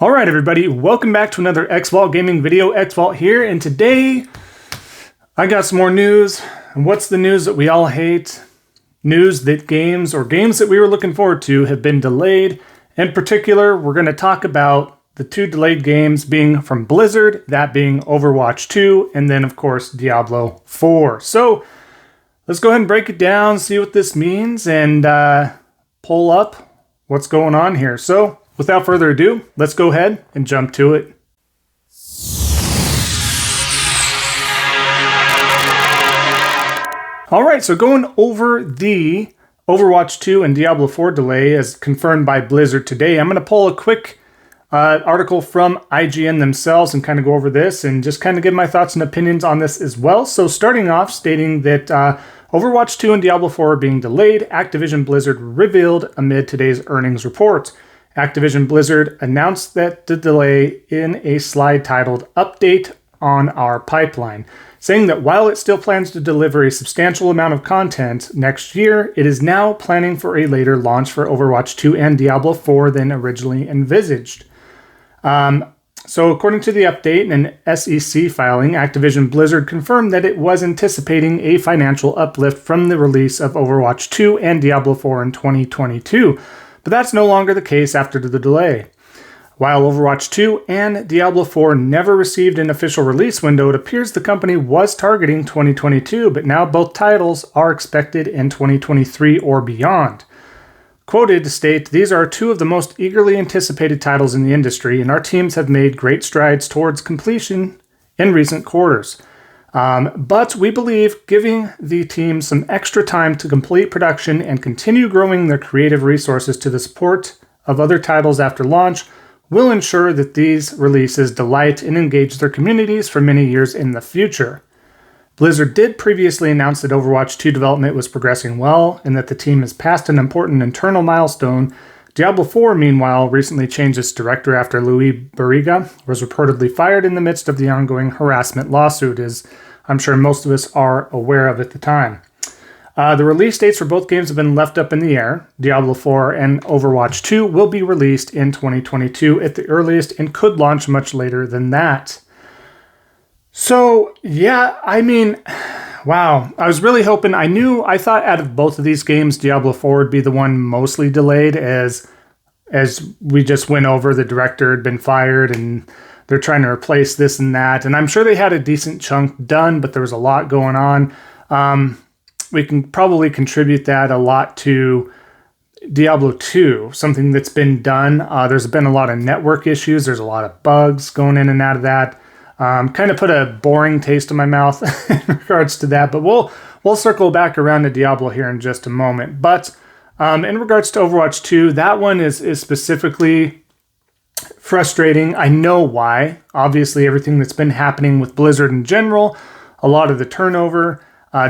All right, everybody, welcome back to another Xvault gaming video. Xvault here, and today I got some more news. And what's the news that we all hate? News that games that we were looking forward to have been delayed. In particular, we're going to talk about the two delayed games being from Blizzard, that being Overwatch 2, and then, of course, Diablo 4. So let's go ahead and break it down, see what this means, and pull up what's going on here. So without further ado, let's go ahead and jump to it. All right, so going over the Overwatch 2 and Diablo 4 delay as confirmed by Blizzard today, I'm going to pull a quick article from IGN themselves and kind of go over this and just kind of give my thoughts and opinions on this as well. So starting off stating that Overwatch 2 and Diablo 4 are being delayed, Activision Blizzard revealed amid today's earnings report. Activision Blizzard announced that the delay in a slide titled Update on Our Pipeline, saying that while it still plans to deliver a substantial amount of content next year, it is now planning for a later launch for Overwatch 2 and Diablo 4 than originally envisaged. So according to the update and an SEC filing, Activision Blizzard confirmed that it was anticipating a financial uplift from the release of Overwatch 2 and Diablo 4 in 2022. But that's no longer the case after the delay. While Overwatch 2 and Diablo 4 never received an official release window, it appears the company was targeting 2022, but now both titles are expected in 2023 or beyond. Quoted to state, "These are two of the most eagerly anticipated titles in the industry, and our teams have made great strides towards completion in recent quarters. But we believe giving the team some extra time to complete production and continue growing their creative resources to the support of other titles after launch will ensure that these releases delight and engage their communities for many years in the future." Blizzard did previously announce that Overwatch 2 development was progressing well and that the team has passed an important internal milestone. Diablo 4, meanwhile, recently changed its director after Louis Barriga was reportedly fired in the midst of the ongoing harassment lawsuit, as I'm sure most of us are aware of at the time. The release dates for both games have been left up in the air. Diablo 4 and Overwatch 2 will be released in 2022 at the earliest and could launch much later than that. So, yeah, I mean, wow. I was really hoping, I thought out of both of these games, Diablo 4 would be the one mostly delayed as we just went over, the director had been fired and they're trying to replace this and that. And I'm sure they had a decent chunk done, but there was a lot going on. We can probably contribute that a lot to Diablo 2, something that's been done. There's been a lot of network issues. There's a lot of bugs going in and out of that. Kind of put a boring taste in my mouth in regards to that, but we'll circle back around to Diablo here in just a moment. But in regards to Overwatch 2, that one is specifically frustrating. I know why. Obviously, everything that's been happening with Blizzard in general, a lot of the turnover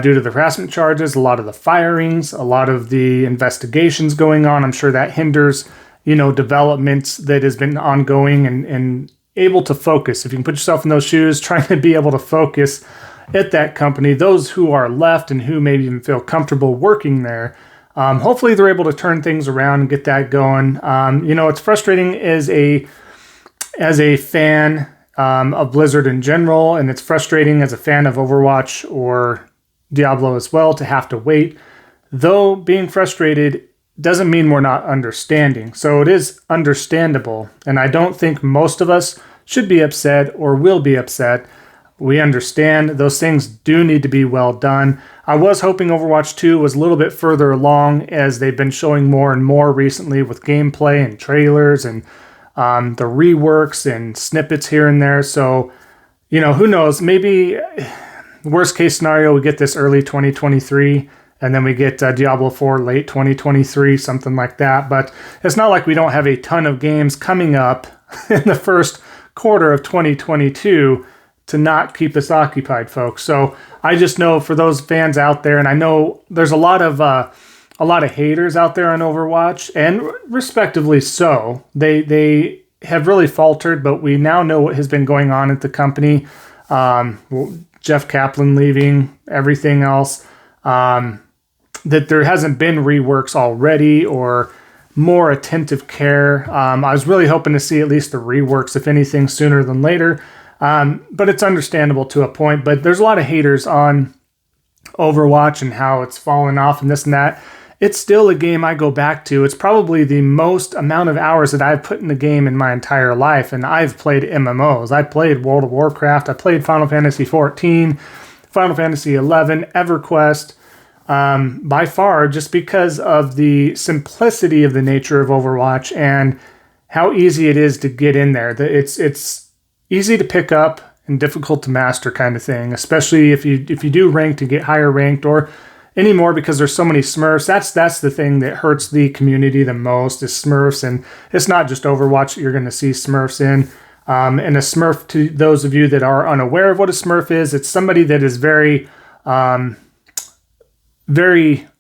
due to the harassment charges, a lot of the firings, a lot of the investigations going on. I'm sure that hinders, developments that has been ongoing and able to focus. If you can put yourself in those shoes, trying to be able to focus at that company, those who are left and who maybe even feel comfortable working there, hopefully they're able to turn things around and get that going. It's frustrating as a fan of Blizzard in general, and it's frustrating as a fan of Overwatch or Diablo as well to have to wait. Though being frustrated doesn't mean we're not understanding. So it is understandable, and I don't think most of us should be upset or will be upset. We understand those things do need to be well done. I was hoping Overwatch 2 was a little bit further along, as they've been showing more and more recently with gameplay and trailers and the reworks and snippets here and there. So, who knows? Maybe worst case scenario, we get this early 2023, and then we get Diablo 4 late 2023, something like that. But it's not like we don't have a ton of games coming up in the first quarter of 2022 to not keep us occupied, folks. So I just know for those fans out there, and I know there's a lot of haters out there on Overwatch, and respectively so. They have really faltered, but we now know what has been going on at the company. Jeff Kaplan leaving, everything else. That there hasn't been reworks already, or more attentive care. I was really hoping to see at least the reworks, if anything, sooner than later. But it's understandable to a point. But there's a lot of haters on Overwatch and how it's fallen off and this and that. It's still a game I go back to. It's probably the most amount of hours that I've put in the game in my entire life. And I've played MMOs. I played World of Warcraft. I played Final Fantasy XIV, Final Fantasy XI, EverQuest. By far, just because of the simplicity of the nature of Overwatch and how easy it is to get in there. It's easy to pick up and difficult to master kind of thing, especially if you do rank to get higher ranked or anymore, because there's so many Smurfs. That's the thing that hurts the community the most is Smurfs, and it's not just Overwatch that you're going to see Smurfs in. And a Smurf, to those of you that are unaware of what a Smurf is, it's somebody that is very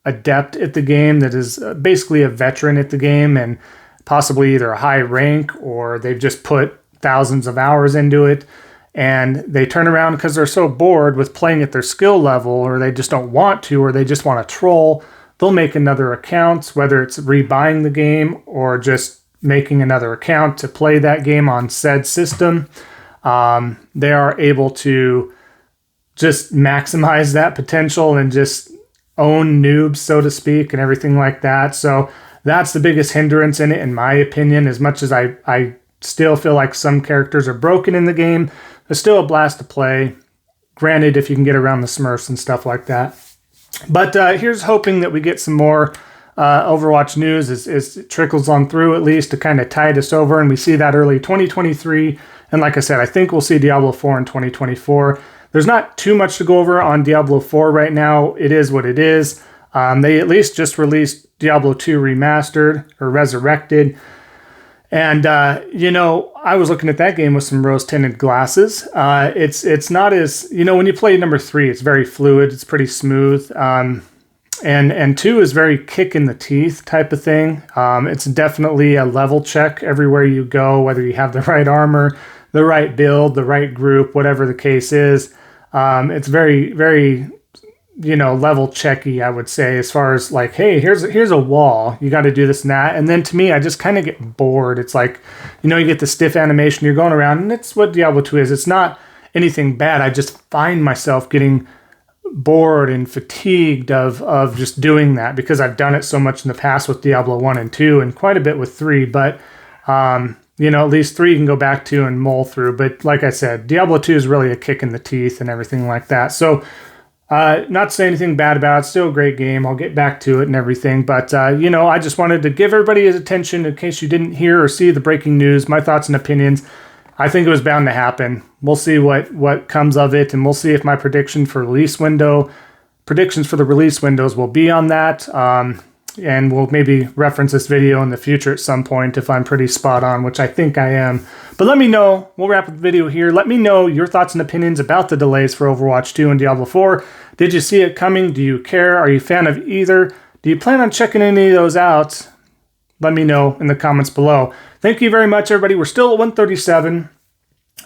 adept at the game, that is basically a veteran at the game and possibly either a high rank or they've just put thousands of hours into it. And they turn around because they're so bored with playing at their skill level, or they just don't want to, or they just want to troll. They'll make another account, whether it's rebuying the game or just making another account to play that game on said system. They are able to just maximize that potential and just own noobs, so to speak, and everything like that. So that's the biggest hindrance in it, in my opinion. As much as I still feel like some characters are broken in the game, it's still a blast to play. Granted, if you can get around the Smurfs and stuff like that. But here's hoping that we get some more Overwatch news as it trickles on through, at least to kind of tide us over, and we see that early 2023. And like I said, I think we'll see Diablo 4 in 2024. There's not too much to go over on Diablo 4 right now. It is what it is. They at least just released Diablo 2 Remastered or Resurrected. And, I was looking at that game with some rose-tinted glasses. It's not as, when you play number 3, it's very fluid. It's pretty smooth. And 2 is very kick in the teeth type of thing. It's definitely a level check everywhere you go, whether you have the right armor, the right build, the right group, whatever the case is. It's very, very, level checky, I would say, as far as like, hey, here's a wall. You got to do this and that. And then to me, I just kind of get bored. It's like, you get the stiff animation, you're going around, and it's what Diablo 2 is. It's not anything bad. I just find myself getting bored and fatigued of just doing that because I've done it so much in the past with Diablo 1 and 2 and quite a bit with 3. But, at least 3 you can go back to and mull through. But like I said, Diablo 2 is really a kick in the teeth and everything like that. So, not to say anything bad about it. It's still a great game. I'll get back to it and everything. But, I just wanted to give everybody his attention in case you didn't hear or see the breaking news, my thoughts and opinions. I think it was bound to happen. We'll see what comes of it, and we'll see if my predictions for the release windows will be on that. And we'll maybe reference this video in the future at some point if I'm pretty spot on, which I think I am. But let me know. We'll wrap up the video here. Let me know your thoughts and opinions about the delays for Overwatch 2 and Diablo 4. Did you see it coming? Do you care? Are you a fan of either? Do you plan on checking any of those out? Let me know in the comments below. Thank you very much, everybody. We're still at 137.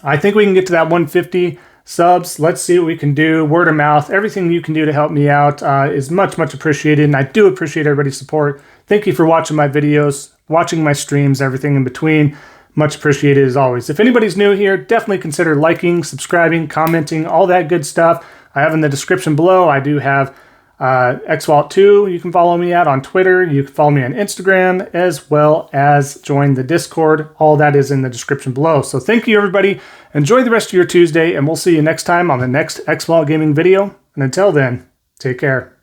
I think we can get to that 150 subs. Let's see what we can do. Word of mouth. Everything you can do to help me out is much, much appreciated. And I do appreciate everybody's support. Thank you for watching my videos, watching my streams, everything in between. Much appreciated as always. If anybody's new here, definitely consider liking, subscribing, commenting, all that good stuff. I have in the description below. I do have Xvault 2. You can follow me at on Twitter. You can follow me on Instagram, as well as join the Discord. All that is in the description below. So thank you, everybody. Enjoy the rest of your Tuesday, and we'll see you next time on the next Xvault Gaming video. And until then, take care.